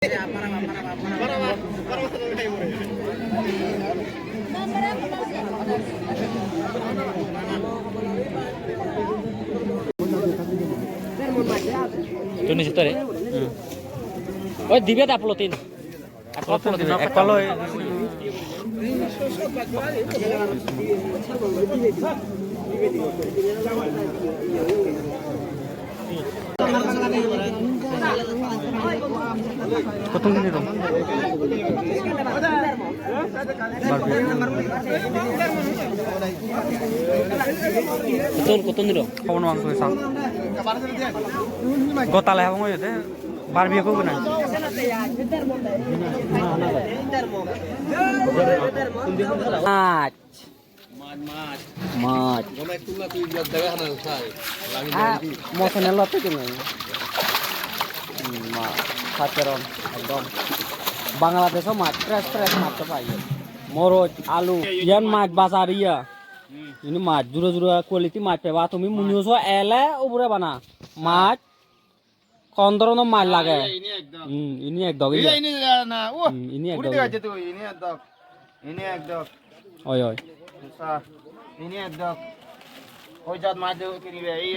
Itu nih situ deh. Oh, dibiar uploadin. Upload kalau potong gini dong. Potong dong. Kamu nuang tuh sang. Gota lah kamu itu. Barbie aku guna. Mat. Mau senel lo tuh gimana? Sateron, একদম বাংলাদেশও মাছ fresh মাছ পাই মরচ আলু ইয়ান মাছ বাজারিয়া ইনি মাছ জুড়ে জুড়ে quality মাছ পাবা তুমি মুনিওছো এলে উপরে বানা মাছ কোন ধরনের মাছ লাগে ইনি একদম ইনি না ও ইনি একদম ইনি একদম ওই ওই ইনি একদম ওই জাত মাছ কিনিবে এই